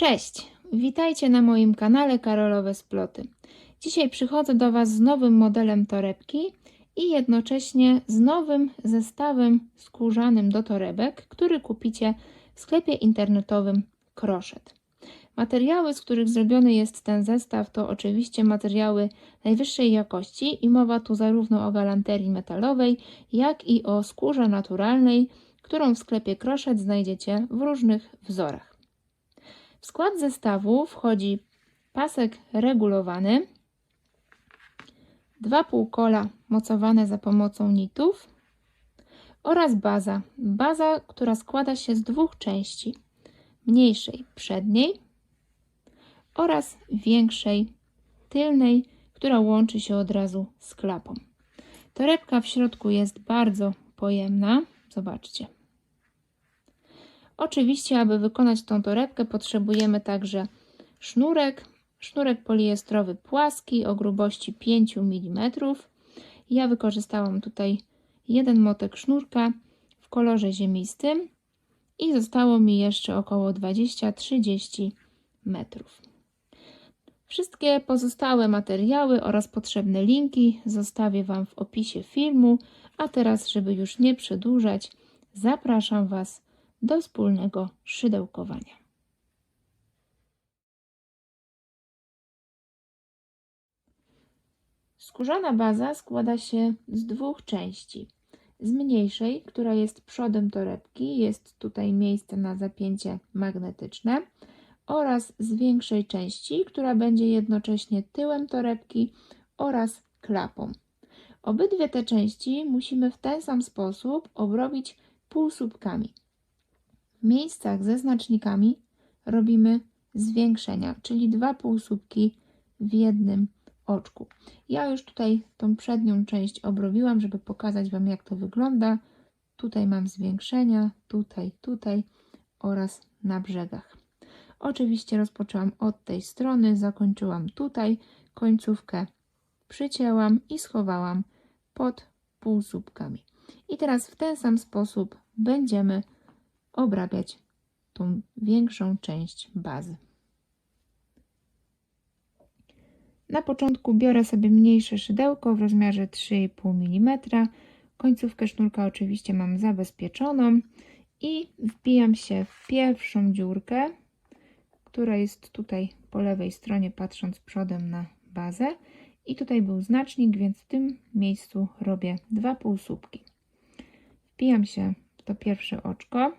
Cześć, witajcie na moim kanale Karolowe Sploty. Dzisiaj przychodzę do Was z nowym modelem torebki i jednocześnie z nowym zestawem skórzanym do torebek, który kupicie w sklepie internetowym Crochet. Materiały, z których zrobiony jest ten zestaw, to oczywiście materiały najwyższej jakości i mowa tu zarówno o galanterii metalowej, jak i o skórze naturalnej, którą w sklepie Crochet znajdziecie w różnych wzorach. W skład zestawu wchodzi pasek regulowany, 2 półkola mocowane za pomocą nitów oraz baza, która składa się z 2 części, mniejszej przedniej oraz większej tylnej, która łączy się od razu z klapą. Torebka w środku jest bardzo pojemna, zobaczcie. Oczywiście, aby wykonać tą torebkę, potrzebujemy także sznurek poliestrowy płaski o grubości 5 mm. Ja wykorzystałam tutaj jeden motek sznurka w kolorze ziemistym i zostało mi jeszcze około 20-30 metrów. Wszystkie pozostałe materiały oraz potrzebne linki zostawię Wam w opisie filmu, a teraz, żeby już nie przedłużać, zapraszam Was do wspólnego szydełkowania. Skórzana baza składa się z 2 części. Z mniejszej, która jest przodem torebki, jest tutaj miejsce na zapięcie magnetyczne, oraz z większej części, która będzie jednocześnie tyłem torebki oraz klapą. Obydwie te części musimy w ten sam sposób obrobić półsłupkami. W miejscach ze znacznikami robimy zwiększenia, czyli 2 półsłupki w jednym oczku. Ja już tutaj tą przednią część obrobiłam, żeby pokazać Wam, jak to wygląda. Tutaj mam zwiększenia, tutaj oraz na brzegach. Oczywiście rozpoczęłam od tej strony, zakończyłam tutaj, końcówkę przycięłam i schowałam pod półsłupkami. I teraz w ten sam sposób będziemy obrabiać tą większą część bazy. Na początku biorę sobie mniejsze szydełko w rozmiarze 3,5 mm. Końcówkę sznurka oczywiście mam zabezpieczoną i wbijam się w pierwszą dziurkę, która jest tutaj po lewej stronie, patrząc przodem na bazę. I tutaj był znacznik, więc w tym miejscu robię 2 półsłupki. Wbijam się w to pierwsze oczko.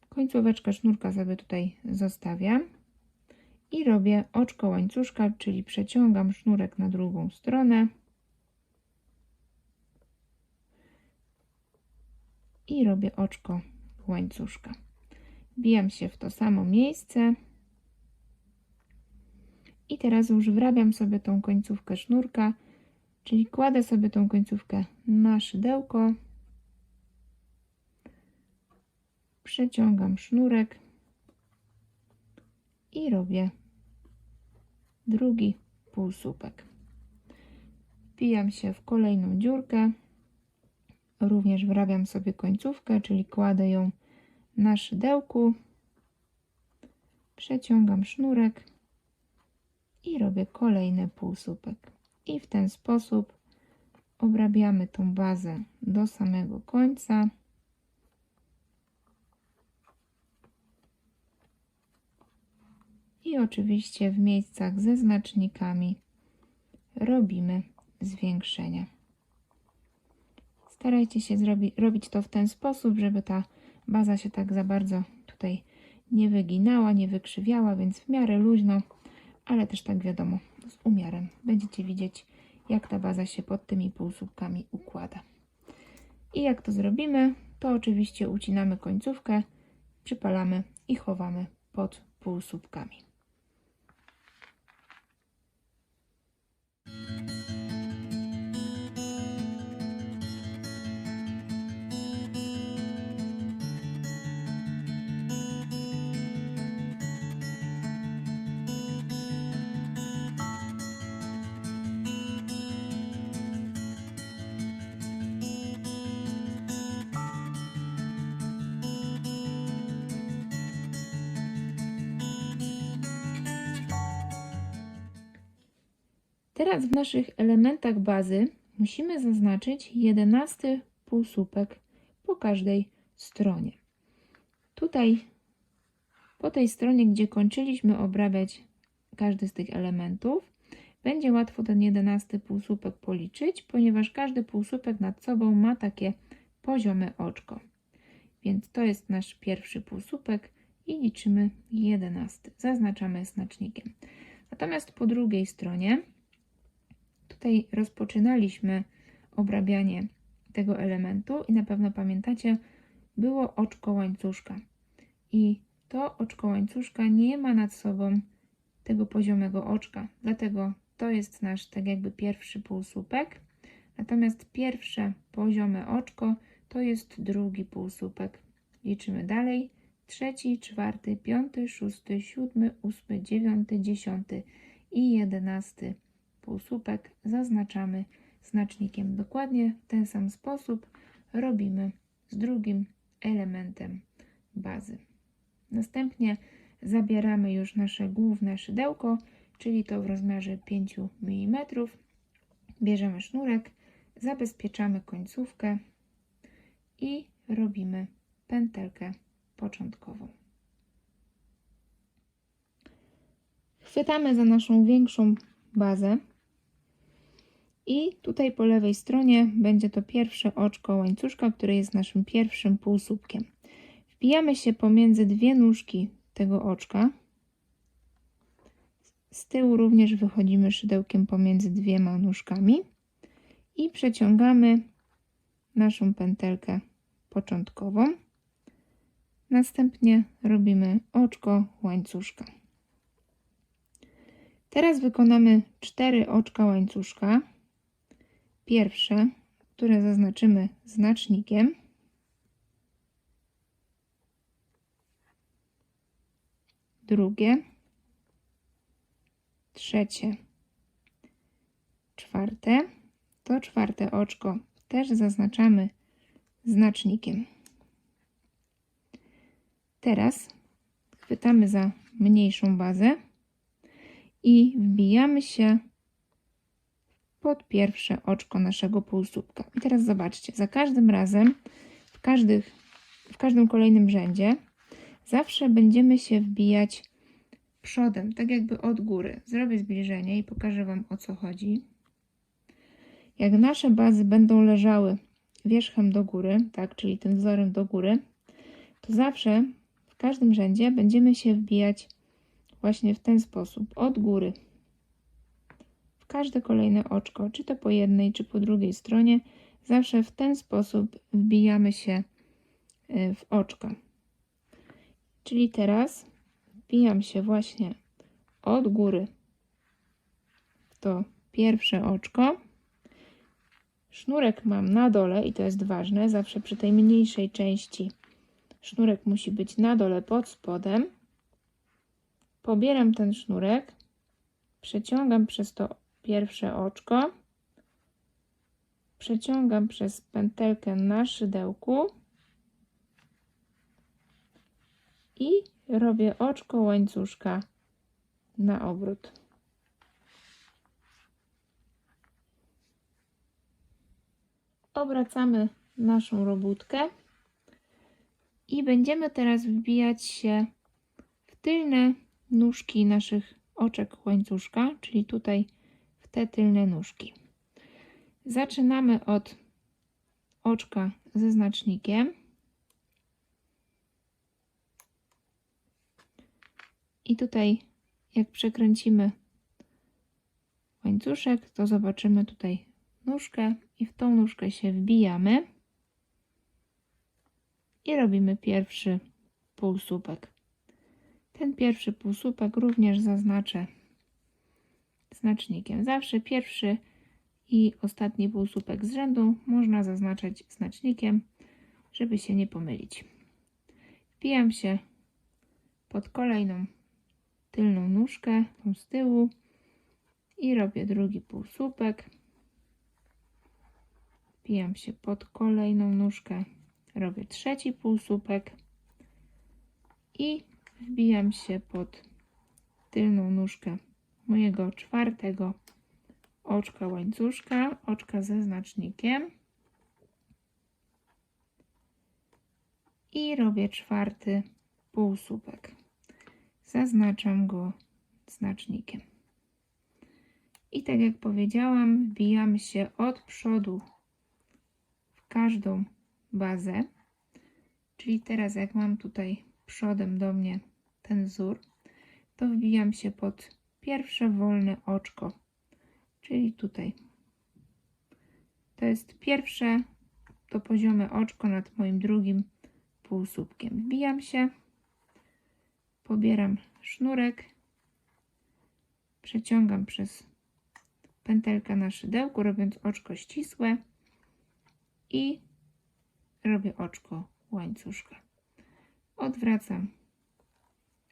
Końcóweczkę sznurka sobie tutaj zostawiam i robię oczko łańcuszka, czyli przeciągam sznurek na drugą stronę i robię oczko łańcuszka. Wbijam się w to samo miejsce i teraz już wrabiam sobie tą końcówkę sznurka, czyli kładę sobie tą końcówkę na szydełko, przeciągam sznurek i robię drugi półsłupek. Wbijam się w kolejną dziurkę, również wrabiam sobie końcówkę, czyli kładę ją na szydełku, przeciągam sznurek i robię kolejny półsłupek. I w ten sposób obrabiamy tą bazę do samego końca. I oczywiście w miejscach ze znacznikami robimy zwiększenia. Starajcie się robić to w ten sposób, żeby ta baza się tak za bardzo tutaj nie wyginała, nie wykrzywiała, więc w miarę luźno, ale też tak wiadomo, z umiarem. Będziecie widzieć, jak ta baza się pod tymi półsłupkami układa. I jak to zrobimy, to oczywiście ucinamy końcówkę, przypalamy i chowamy pod półsłupkami. Teraz w naszych elementach bazy musimy zaznaczyć 11 półsłupek po każdej stronie. Tutaj po tej stronie, gdzie kończyliśmy obrabiać każdy z tych elementów, będzie łatwo ten 11 półsłupek policzyć, ponieważ każdy półsłupek nad sobą ma takie poziome oczko. Więc to jest nasz pierwszy półsłupek i liczymy 11. Zaznaczamy znacznikiem. Natomiast po drugiej stronie, tutaj rozpoczynaliśmy obrabianie tego elementu i na pewno pamiętacie, było oczko łańcuszka. I to oczko łańcuszka nie ma nad sobą tego poziomego oczka, dlatego to jest nasz tak jakby pierwszy półsłupek. Natomiast pierwsze poziome oczko to jest drugi półsłupek. Liczymy dalej. 3, 4, 5, 6, 7, 8, 9, 10 i 11 półsłupek zaznaczamy znacznikiem. Dokładnie w ten sam sposób robimy z drugim elementem bazy. Następnie zabieramy już nasze główne szydełko, czyli to w rozmiarze 5 mm. Bierzemy sznurek, zabezpieczamy końcówkę i robimy pętelkę początkową. Chwytamy za naszą większą bazę i tutaj po lewej stronie będzie to pierwsze oczko łańcuszka, które jest naszym pierwszym półsłupkiem. Wbijamy się pomiędzy dwie nóżki tego oczka. Z tyłu również wychodzimy szydełkiem pomiędzy dwiema nóżkami i przeciągamy naszą pętelkę początkową. Następnie robimy oczko łańcuszka. Teraz wykonamy 4 oczka łańcuszka. Pierwsze, które zaznaczymy znacznikiem. Drugie, trzecie, czwarte. To czwarte oczko też zaznaczamy znacznikiem. Teraz chwytamy za mniejszą bazę i wbijamy się pod pierwsze oczko naszego półsłupka. I teraz zobaczcie, za każdym razem, w każdym kolejnym rzędzie zawsze będziemy się wbijać przodem, tak jakby od góry. Zrobię zbliżenie i pokażę Wam, o co chodzi. Jak nasze bazy będą leżały wierzchem do góry, tak, czyli tym wzorem do góry, to zawsze w każdym rzędzie będziemy się wbijać właśnie w ten sposób, od góry. W każde kolejne oczko, czy to po jednej, czy po drugiej stronie, zawsze w ten sposób wbijamy się w oczka. Czyli teraz wbijam się właśnie od góry w to pierwsze oczko. Sznurek mam na dole i to jest ważne, zawsze przy tej mniejszej części sznurek musi być na dole pod spodem. Pobieram ten sznurek, przeciągam przez to pierwsze oczko, przeciągam przez pętelkę na szydełku i robię oczko łańcuszka na obrót. Obracamy naszą robótkę i będziemy teraz wbijać się w tylne nóżki naszych oczek łańcuszka, czyli tutaj w te tylne nóżki. Zaczynamy od oczka ze znacznikiem i tutaj jak przekręcimy łańcuszek, to zobaczymy tutaj nóżkę i w tą nóżkę się wbijamy i robimy pierwszy półsłupek. Ten pierwszy półsłupek również zaznaczę znacznikiem. Zawsze pierwszy i ostatni półsłupek z rzędu można zaznaczać znacznikiem, żeby się nie pomylić. Wbijam się pod kolejną tylną nóżkę, tą z tyłu i robię drugi półsłupek. Wbijam się pod kolejną nóżkę, robię trzeci półsłupek i wbijam się pod tylną nóżkę mojego czwartego oczka łańcuszka, oczka ze znacznikiem i robię 4. półsłupek. Zaznaczam go znacznikiem. I tak jak powiedziałam, wbijam się od przodu w każdą bazę. Czyli teraz jak mam tutaj przodem do mnie ten wzór, to wbijam się pod pierwsze wolne oczko. Czyli tutaj. To jest pierwsze, to poziome oczko nad moim drugim półsłupkiem. Wbijam się, pobieram sznurek, przeciągam przez pętelkę na szydełku, robiąc oczko ścisłe i robię oczko łańcuszka. Odwracam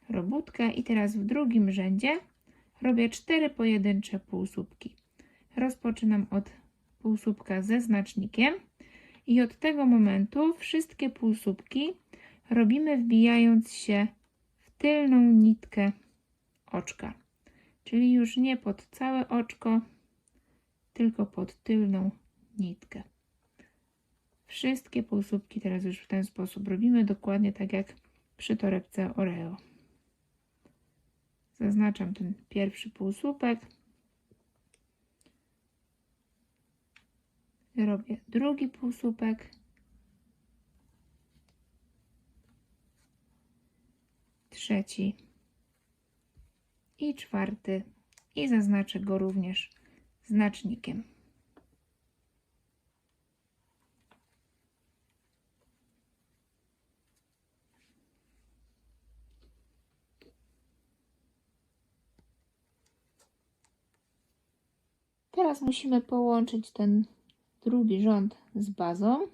robótkę i teraz w drugim rzędzie robię 4 pojedyncze półsłupki. Rozpoczynam od półsłupka ze znacznikiem i od tego momentu wszystkie półsłupki robimy wbijając się w tylną nitkę oczka. Czyli już nie pod całe oczko, tylko pod tylną nitkę. Wszystkie półsłupki teraz już w ten sposób robimy, dokładnie tak jak przy torebce Oreo. Zaznaczam ten pierwszy półsłupek. Robię drugi półsłupek. Trzeci. I 4. I zaznaczę go również znacznikiem. Teraz musimy połączyć ten drugi rząd z bazą.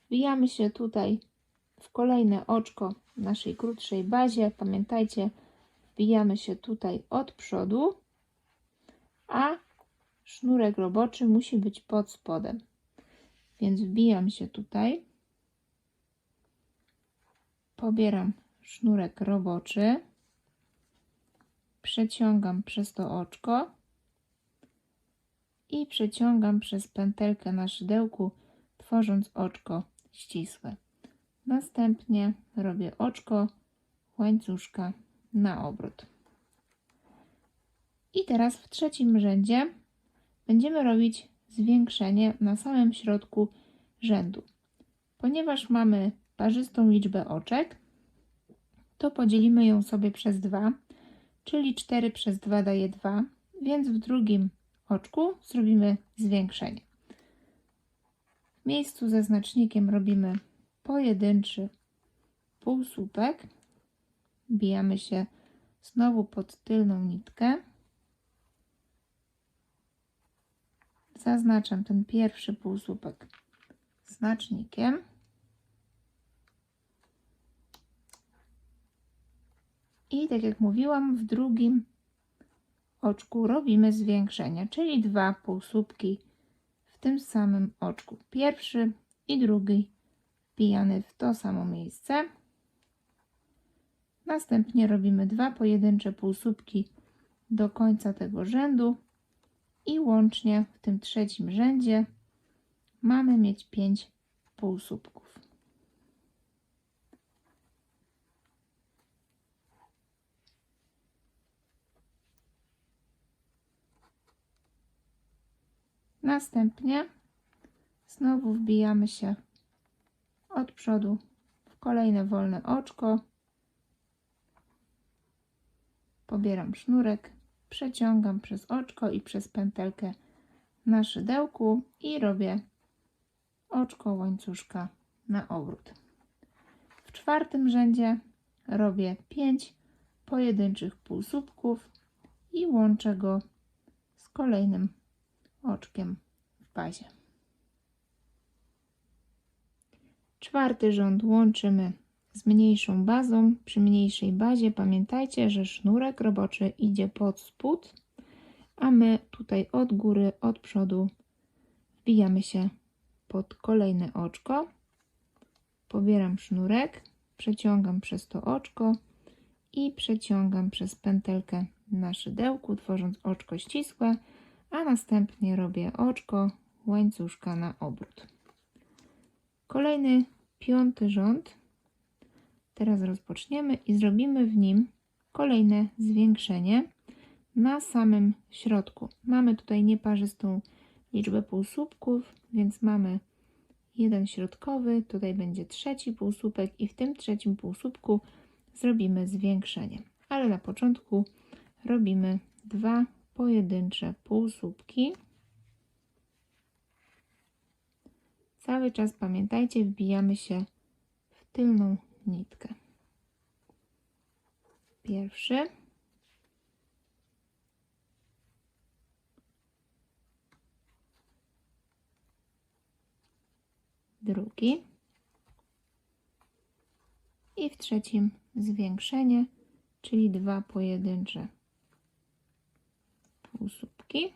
Wbijamy się tutaj w kolejne oczko w naszej krótszej bazie. Pamiętajcie, wbijamy się tutaj od przodu, a sznurek roboczy musi być pod spodem. Więc wbijam się tutaj, pobieram sznurek roboczy, przeciągam przez to oczko i przeciągam przez pętelkę na szydełku, tworząc oczko ścisłe. Następnie robię oczko łańcuszka na obrót. I teraz w trzecim rzędzie będziemy robić zwiększenie na samym środku rzędu. Ponieważ mamy parzystą liczbę oczek, to podzielimy ją sobie przez 2, czyli 4 przez 2 daje 2, więc w drugim oczku zrobimy zwiększenie. W miejscu ze znacznikiem robimy pojedynczy półsłupek, wbijamy się znowu pod tylną nitkę, zaznaczam ten pierwszy półsłupek znacznikiem i tak jak mówiłam, w drugim oczku robimy zwiększenie, czyli 2 półsłupki w tym samym oczku. Pierwszy i drugi wbijany w to samo miejsce. Następnie robimy 2 pojedyncze półsłupki do końca tego rzędu i łącznie w tym trzecim rzędzie mamy mieć 5 półsłupków. Następnie znowu wbijamy się od przodu w kolejne wolne oczko, pobieram sznurek, przeciągam przez oczko i przez pętelkę na szydełku i robię oczko łańcuszka na obrót. W czwartym rzędzie robię 5 pojedynczych półsłupków i łączę go z kolejnym oczkiem w bazie. Czwarty rząd łączymy z mniejszą bazą. Przy mniejszej bazie pamiętajcie, że sznurek roboczy idzie pod spód, a my tutaj od góry, od przodu wbijamy się pod kolejne oczko. Pobieram sznurek, przeciągam przez to oczko i przeciągam przez pętelkę na szydełku, tworząc oczko ścisłe, a następnie robię oczko łańcuszka na obrót. Kolejny 5. rząd. Teraz rozpoczniemy i zrobimy w nim kolejne zwiększenie na samym środku. Mamy tutaj nieparzystą liczbę półsłupków, więc mamy jeden środkowy, tutaj będzie trzeci półsłupek i w tym trzecim półsłupku zrobimy zwiększenie. Ale na początku robimy 2 pojedyncze półsłupki. Cały czas pamiętajcie, wbijamy się w tylną nitkę. Pierwszy. Drugi. I w trzecim zwiększenie, czyli 2 pojedyncze półsłupki.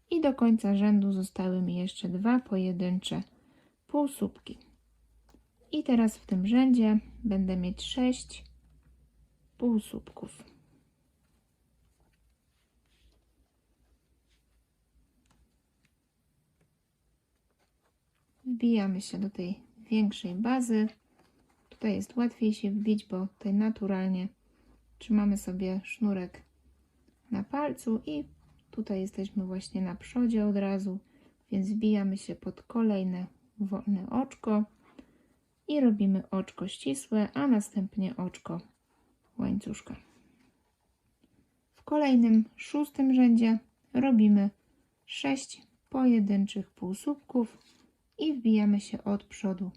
I do końca rzędu zostały mi jeszcze 2 pojedyncze półsłupki. I teraz w tym rzędzie będę mieć 6 półsłupków. Wbijamy się do tej większej bazy. Tutaj jest łatwiej się wbić, bo tutaj naturalnie trzymamy sobie sznurek na palcu i tutaj jesteśmy właśnie na przodzie od razu, więc wbijamy się pod kolejne wolne oczko i robimy oczko ścisłe, a następnie oczko łańcuszka. W kolejnym 6. rzędzie robimy 6 pojedynczych półsłupków i wbijamy się od przodu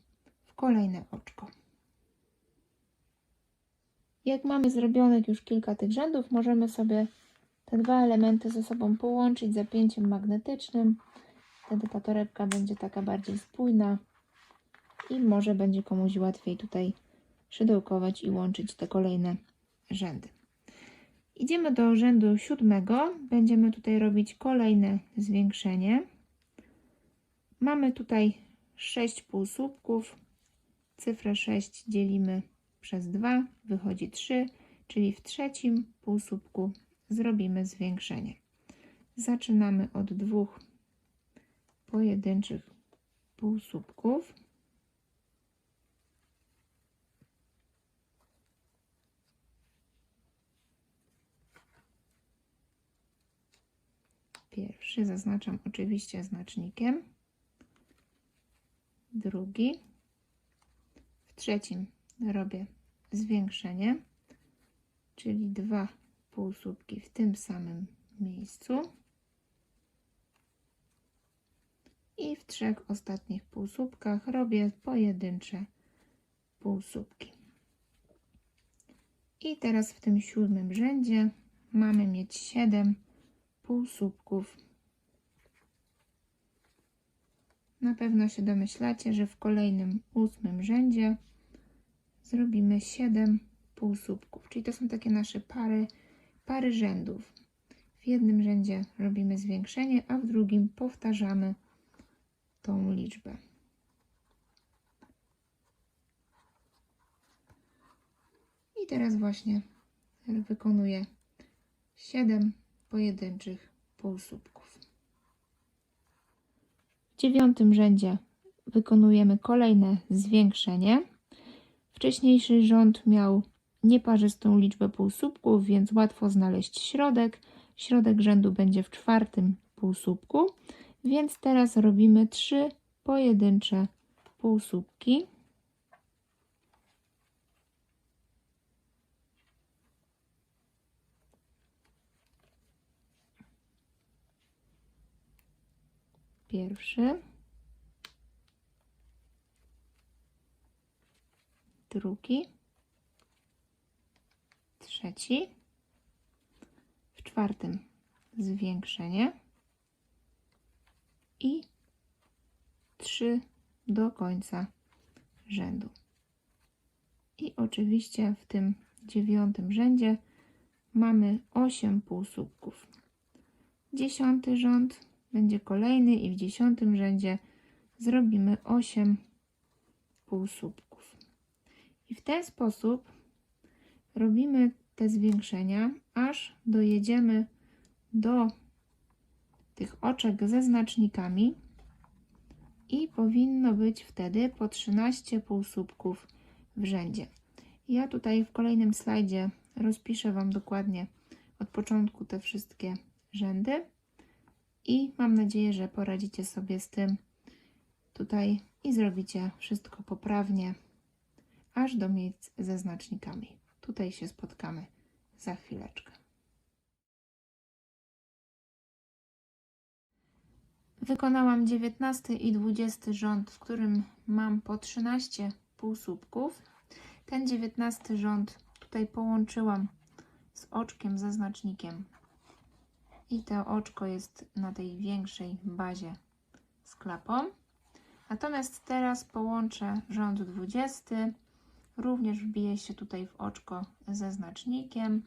w kolejne oczko. Jak mamy zrobionych już kilka tych rzędów, możemy sobie te dwa elementy ze sobą połączyć zapięciem magnetycznym. Wtedy ta torebka będzie taka bardziej spójna i może będzie komuś łatwiej tutaj szydełkować i łączyć te kolejne rzędy. Idziemy do rzędu 7. Będziemy tutaj robić kolejne zwiększenie. Mamy tutaj 6 półsłupków. Cyfrę 6 dzielimy przez 2, wychodzi 3, czyli w trzecim półsłupku zrobimy zwiększenie. Zaczynamy od 2 pojedynczych półsłupków. Pierwszy zaznaczam oczywiście znacznikiem. Drugi. W trzecim robię zwiększenie, czyli 2 półsłupki w tym samym miejscu. I w 3 ostatnich półsłupkach robię pojedyncze półsłupki. I teraz w tym 7. rzędzie mamy mieć 7 półsłupków. Na pewno się domyślacie, że w kolejnym 8. rzędzie zrobimy 7 półsłupków, czyli to są takie nasze pary rzędów. W jednym rzędzie robimy zwiększenie, a w drugim powtarzamy tą liczbę. I teraz właśnie wykonuję 7 pojedynczych półsłupków. W 9. rzędzie wykonujemy kolejne zwiększenie. Wcześniejszy rząd miał nieparzystą liczbę półsłupków, więc łatwo znaleźć środek. Środek rzędu będzie w 4. półsłupku, więc teraz robimy 3 pojedyncze półsłupki. Pierwszy, drugi, trzeci, w 4. zwiększenie i 3 do końca rzędu. I oczywiście w tym 9. rzędzie mamy 8 półsłupków. 10. rząd będzie kolejny i w 10. rzędzie zrobimy 8 półsłupków. I w ten sposób robimy te zwiększenia, aż dojedziemy do tych oczek ze znacznikami i powinno być wtedy po 13 półsłupków w rzędzie. Ja tutaj w kolejnym slajdzie rozpiszę Wam dokładnie od początku te wszystkie rzędy i mam nadzieję, że poradzicie sobie z tym tutaj i zrobicie wszystko poprawnie, aż do miejsc ze znacznikami. Tutaj się spotkamy za chwileczkę. Wykonałam 19 i 20 rząd, w którym mam po 13 półsłupków. Ten 19 rząd tutaj połączyłam z oczkiem ze znacznikiem i to oczko jest na tej większej bazie z klapą. Natomiast teraz połączę rząd 20, również wbije się tutaj w oczko ze znacznikiem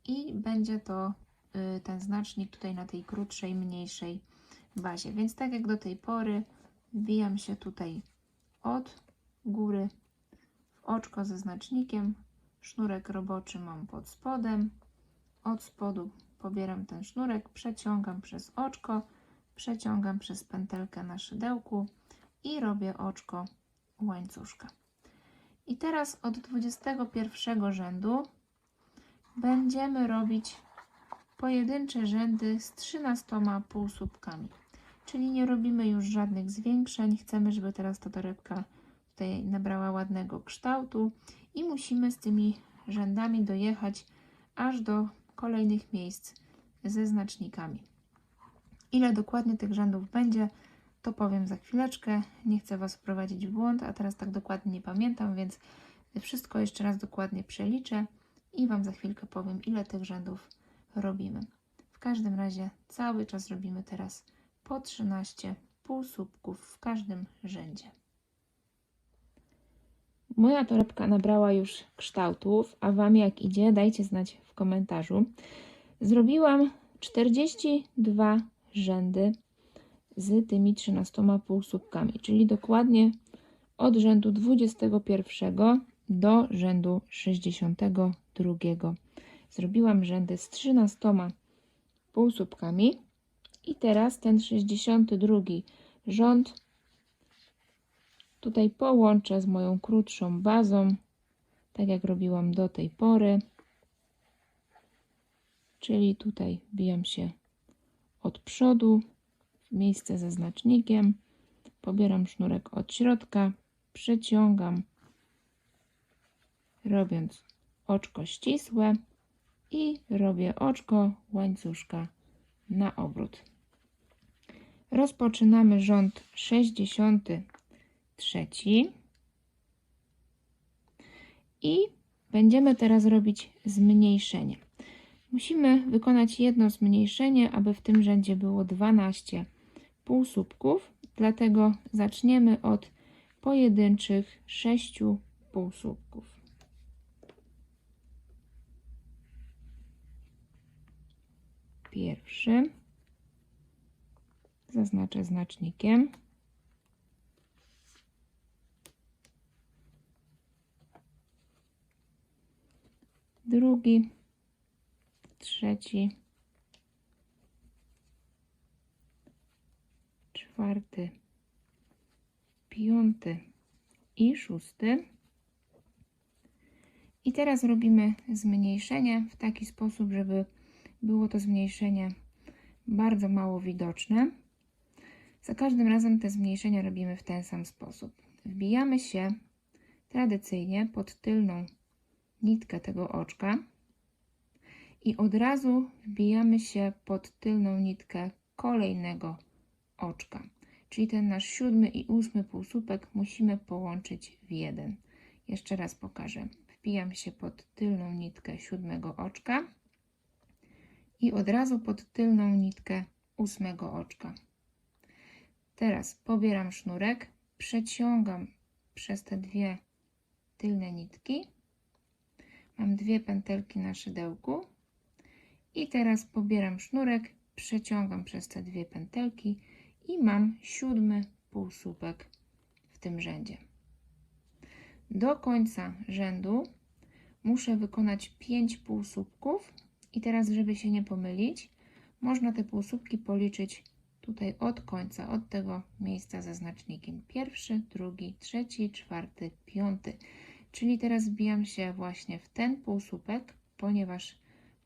i będzie to ten znacznik tutaj na tej krótszej, mniejszej bazie. Więc tak jak do tej pory wbijam się tutaj od góry w oczko ze znacznikiem, sznurek roboczy mam pod spodem, od spodu pobieram ten sznurek, przeciągam przez oczko, przeciągam przez pętelkę na szydełku i robię oczko łańcuszka. I teraz od 21 rzędu będziemy robić pojedyncze rzędy z 13 półsłupkami, czyli nie robimy już żadnych zwiększeń. Chcemy, żeby teraz ta torebka tutaj nabrała ładnego kształtu i musimy z tymi rzędami dojechać aż do kolejnych miejsc ze znacznikami. Ile dokładnie tych rzędów będzie, to powiem za chwileczkę. Nie chcę Was wprowadzić w błąd, a teraz tak dokładnie nie pamiętam, więc wszystko jeszcze raz dokładnie przeliczę i Wam za chwilkę powiem, ile tych rzędów robimy. W każdym razie cały czas robimy teraz po 13 półsłupków w każdym rzędzie. Moja torebka nabrała już kształtów, a Wam jak idzie, dajcie znać w komentarzu. Zrobiłam 42 rzędy z tymi 13 półsłupkami, czyli dokładnie od rzędu 21 do rzędu 62. Zrobiłam rzędy z 13 półsłupkami i teraz ten 62 rząd tutaj połączę z moją krótszą bazą, tak jak robiłam do tej pory, czyli tutaj wbijam się od przodu w miejsce ze znacznikiem, pobieram sznurek od środka, przeciągam, robiąc oczko ścisłe i robię oczko łańcuszka na obrót. Rozpoczynamy rząd 63 i będziemy teraz robić zmniejszenie. Musimy wykonać jedno zmniejszenie, aby w tym rzędzie było 12 półsłupków, dlatego zaczniemy od pojedynczych 6 półsłupków. Pierwszy zaznaczę znacznikiem. Drugi, trzeci, czwarty, piąty i szósty. I teraz robimy zmniejszenie w taki sposób, żeby było to zmniejszenie bardzo mało widoczne. Za każdym razem te zmniejszenia robimy w ten sam sposób. Wbijamy się tradycyjnie pod tylną nitkę tego oczka i od razu wbijamy się pod tylną nitkę kolejnego oczka. Czyli ten nasz 7. i 8. półsłupek musimy połączyć w jeden. Jeszcze raz pokażę. Wbijam się pod tylną nitkę 7. oczka i od razu pod tylną nitkę 8. oczka. Teraz pobieram sznurek, przeciągam przez te dwie tylne nitki. Mam dwie pętelki na szydełku i teraz pobieram sznurek, przeciągam przez te dwie pętelki i mam 7. półsłupek w tym rzędzie. Do końca rzędu muszę wykonać 5 półsłupków i teraz, żeby się nie pomylić, można te półsłupki policzyć tutaj od końca, od tego miejsca ze znacznikiem. Pierwszy, drugi, trzeci, czwarty, piąty. Czyli teraz wbijam się właśnie w ten półsłupek, ponieważ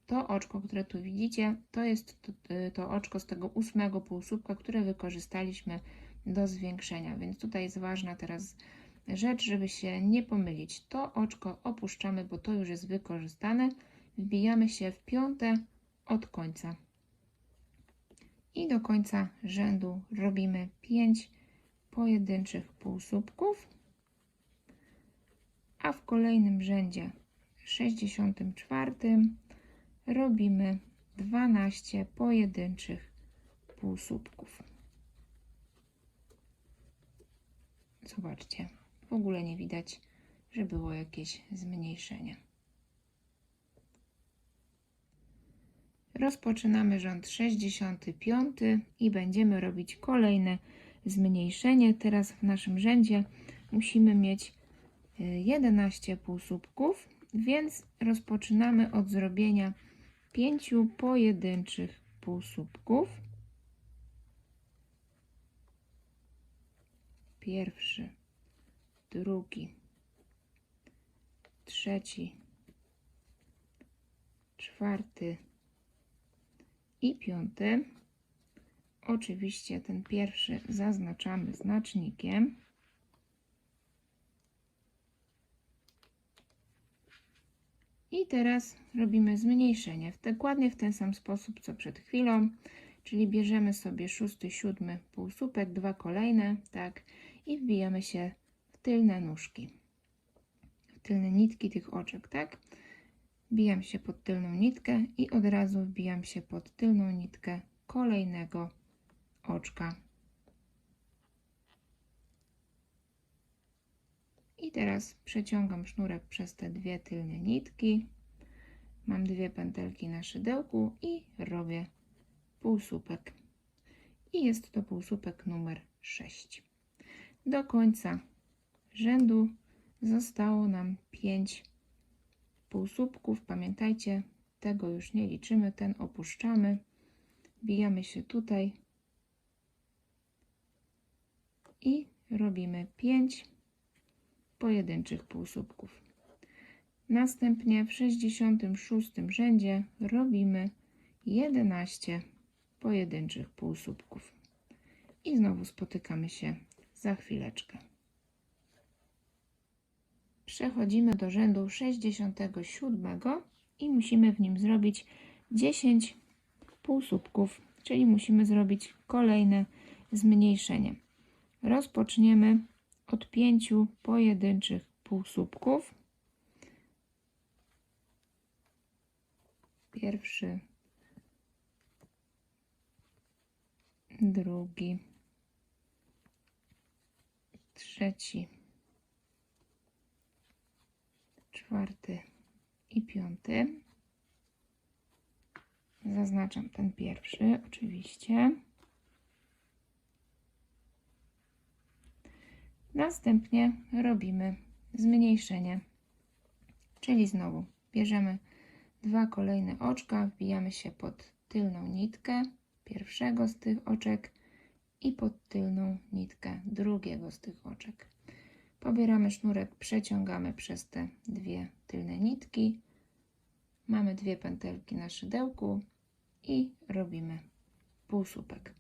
to oczko, które tu widzicie, to jest to oczko z tego 8. półsłupka, które wykorzystaliśmy do zwiększenia. Więc tutaj jest ważna teraz rzecz, żeby się nie pomylić. To oczko opuszczamy, bo to już jest wykorzystane. Wbijamy się w 5. od końca. I do końca rzędu robimy 5 pojedynczych półsłupków, a w kolejnym rzędzie 64 robimy 12 pojedynczych półsłupków. Zobaczcie, w ogóle nie widać, że było jakieś zmniejszenie. Rozpoczynamy rząd 65 i będziemy robić kolejne zmniejszenie. Teraz w naszym rzędzie musimy mieć 11 półsłupków, więc rozpoczynamy od zrobienia 5 pojedynczych półsłupków. Pierwszy, drugi, trzeci, czwarty i piąty. Oczywiście ten pierwszy zaznaczamy znacznikiem. I teraz robimy zmniejszenie dokładnie w ten sam sposób co przed chwilą, czyli bierzemy sobie 6., 7. półsłupek, 2 kolejne, tak, i wbijamy się w tylne nóżki, w tylne nitki tych oczek, tak. Wbijam się pod tylną nitkę i od razu wbijam się pod tylną nitkę kolejnego oczka. I teraz przeciągam sznurek przez te 2 tylne nitki. Mam 2 pętelki na szydełku i robię półsłupek. I jest to półsłupek numer 6. Do końca rzędu zostało nam 5 półsłupków. Pamiętajcie, tego już nie liczymy, ten opuszczamy. Wbijamy się tutaj i robimy 5 pojedynczych półsłupków. Następnie w 66 rzędzie robimy 11 pojedynczych półsłupków. I znowu spotykamy się za chwileczkę. Przechodzimy do rzędu 67 i musimy w nim zrobić 10 półsłupków, czyli musimy zrobić kolejne zmniejszenie. Rozpoczniemy od 5 pojedynczych półsłupków. Pierwszy, drugi, trzeci, czwarty i piąty. Zaznaczam ten pierwszy oczywiście. Następnie robimy zmniejszenie, czyli znowu bierzemy 2 kolejne oczka, wbijamy się pod tylną nitkę pierwszego z tych oczek i pod tylną nitkę drugiego z tych oczek. Pobieramy sznurek, przeciągamy przez te 2 tylne nitki. Mamy 2 pętelki na szydełku i robimy półsłupek.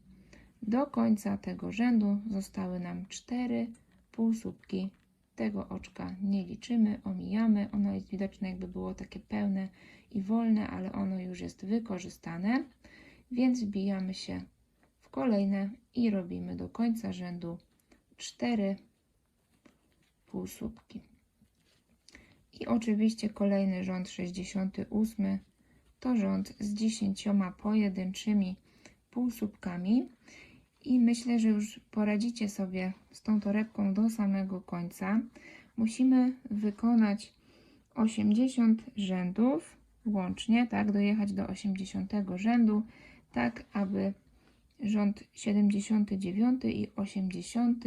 Do końca tego rzędu zostały nam 4 półsłupki. Tego oczka nie liczymy, omijamy. Ono jest widoczne, jakby było takie pełne i wolne, ale ono już jest wykorzystane, więc wbijamy się w kolejne i robimy do końca rzędu 4 półsłupki. I oczywiście kolejny rząd 68 to rząd z 10 pojedynczymi półsłupkami. I myślę, że już poradzicie sobie z tą torebką do samego końca. Musimy wykonać 80 rzędów łącznie, tak, dojechać do 80 rzędu, tak aby rząd 79 i 80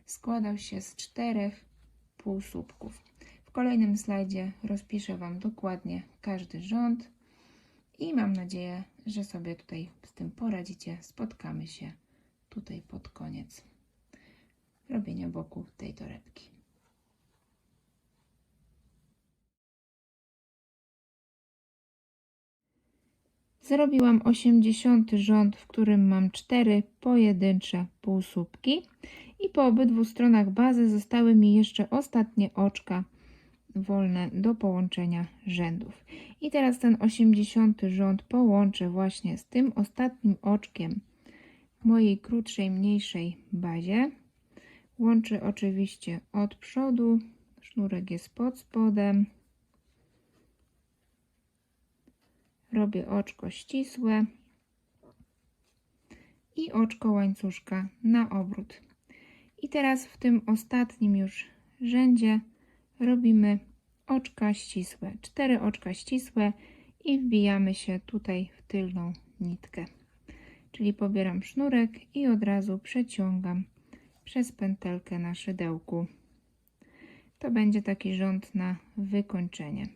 składał się z 4 półsłupków. W kolejnym slajdzie rozpiszę Wam dokładnie każdy rząd I mam nadzieję, że sobie tutaj z tym poradzicie. Spotkamy się tutaj pod koniec robienia boku tej torebki. Zrobiłam 80 rząd, w którym mam 4 pojedyncze półsłupki i po obydwu stronach bazy zostały mi jeszcze ostatnie oczka wolne do połączenia rzędów. I teraz ten 80 rząd połączę właśnie z tym ostatnim oczkiem w mojej krótszej, mniejszej bazie. Łączę oczywiście od przodu, sznurek jest pod spodem. Robię oczko ścisłe i oczko łańcuszka na obrót. I teraz w tym ostatnim już rzędzie robimy oczka ścisłe, 4 oczka ścisłe i wbijamy się tutaj w tylną nitkę. Czyli pobieram sznurek i od razu przeciągam przez pętelkę na szydełku. To będzie taki rząd na wykończenie.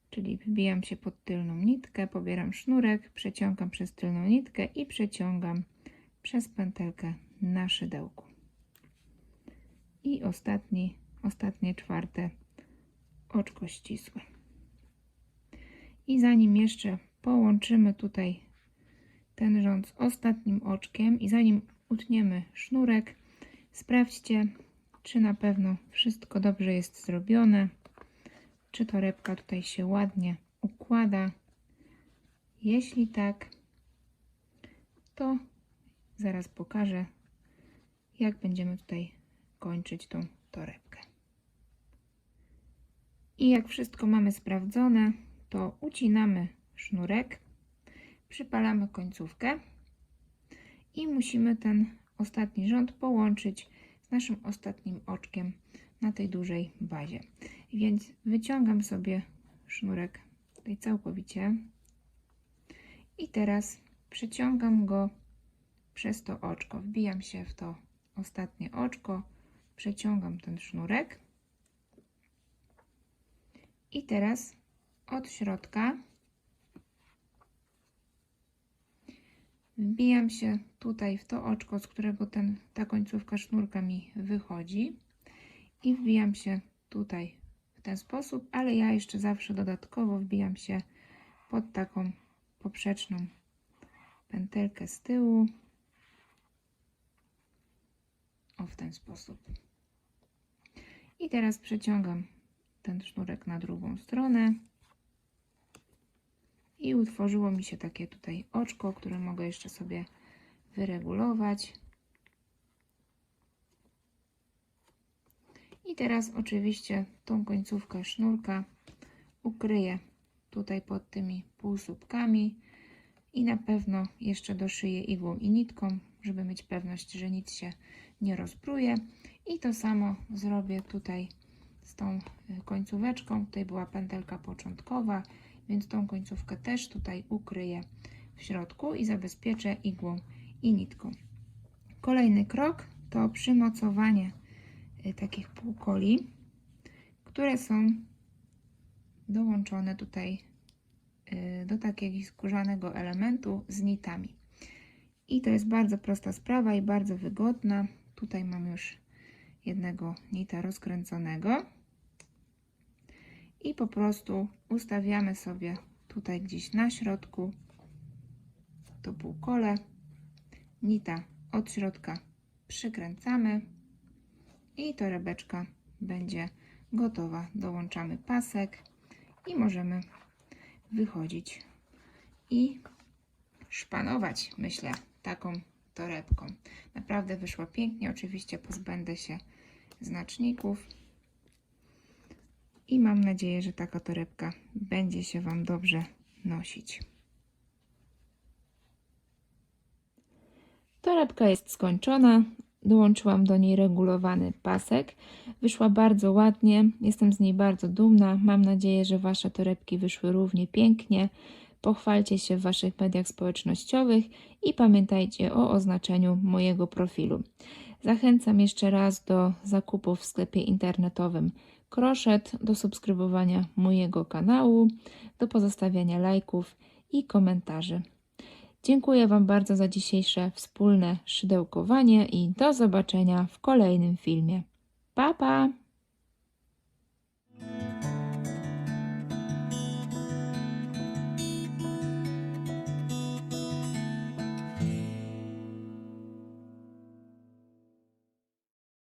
Czyli wbijam się pod tylną nitkę, pobieram sznurek, przeciągam przez tylną nitkę i przeciągam przez pętelkę na szydełku. I ostatnie czwarte oczko ścisłe. I zanim jeszcze połączymy tutaj ten rząd z ostatnim oczkiem i zanim utniemy sznurek, sprawdźcie, czy na pewno wszystko dobrze jest zrobione, czy torebka tutaj się ładnie układa. Jeśli tak, to zaraz pokażę, jak będziemy tutaj kończyć tą torebkę. I jak wszystko mamy sprawdzone, to ucinamy sznurek, przypalamy końcówkę i musimy ten ostatni rząd połączyć z naszym ostatnim oczkiem na tej dużej bazie. Więc wyciągam sobie sznurek tutaj całkowicie i teraz przeciągam go przez to oczko. Wbijam się w to ostatnie oczko, przeciągam ten sznurek i teraz od środka wbijam się tutaj w to oczko, z którego ta końcówka sznurka mi wychodzi i wbijam się tutaj w ten sposób, ale ja jeszcze zawsze dodatkowo wbijam się pod taką poprzeczną pętelkę z tyłu. O, w ten sposób. I teraz przeciągam ten sznurek na drugą stronę i utworzyło mi się takie tutaj oczko, które mogę jeszcze sobie wyregulować. I teraz oczywiście tą końcówkę sznurka ukryję tutaj pod tymi półsłupkami i na pewno jeszcze doszyję igłą i nitką, żeby mieć pewność, że nic się nie rozpruje. I to samo zrobię tutaj z tą końcóweczką. Tutaj była pętelka początkowa, więc tą końcówkę też tutaj ukryję w środku i zabezpieczę igłą i nitką. Kolejny krok to przymocowanie takich półkoli, które są dołączone tutaj do takiego skórzanego elementu z nitami. I to jest bardzo prosta sprawa i bardzo wygodna. Tutaj mam już jednego nita rozkręconego i po prostu ustawiamy sobie tutaj gdzieś na środku to półkole, nita od środka przykręcamy i torebeczka będzie gotowa. Dołączamy pasek i możemy wychodzić i szpanować, myślę, taką torebką. Naprawdę wyszła pięknie. Oczywiście pozbędę się znaczników i mam nadzieję, że taka torebka będzie się Wam dobrze nosić. Torebka jest skończona. Dołączyłam do niej regulowany pasek. Wyszła bardzo ładnie. Jestem z niej bardzo dumna. Mam nadzieję, że Wasze torebki wyszły równie pięknie. Pochwalcie się w Waszych mediach społecznościowych i pamiętajcie o oznaczeniu mojego profilu. Zachęcam jeszcze raz do zakupów w sklepie internetowym Kroszet, do subskrybowania mojego kanału, do pozostawiania lajków i komentarzy. Dziękuję Wam bardzo za dzisiejsze wspólne szydełkowanie i do zobaczenia w kolejnym filmie. Pa, pa!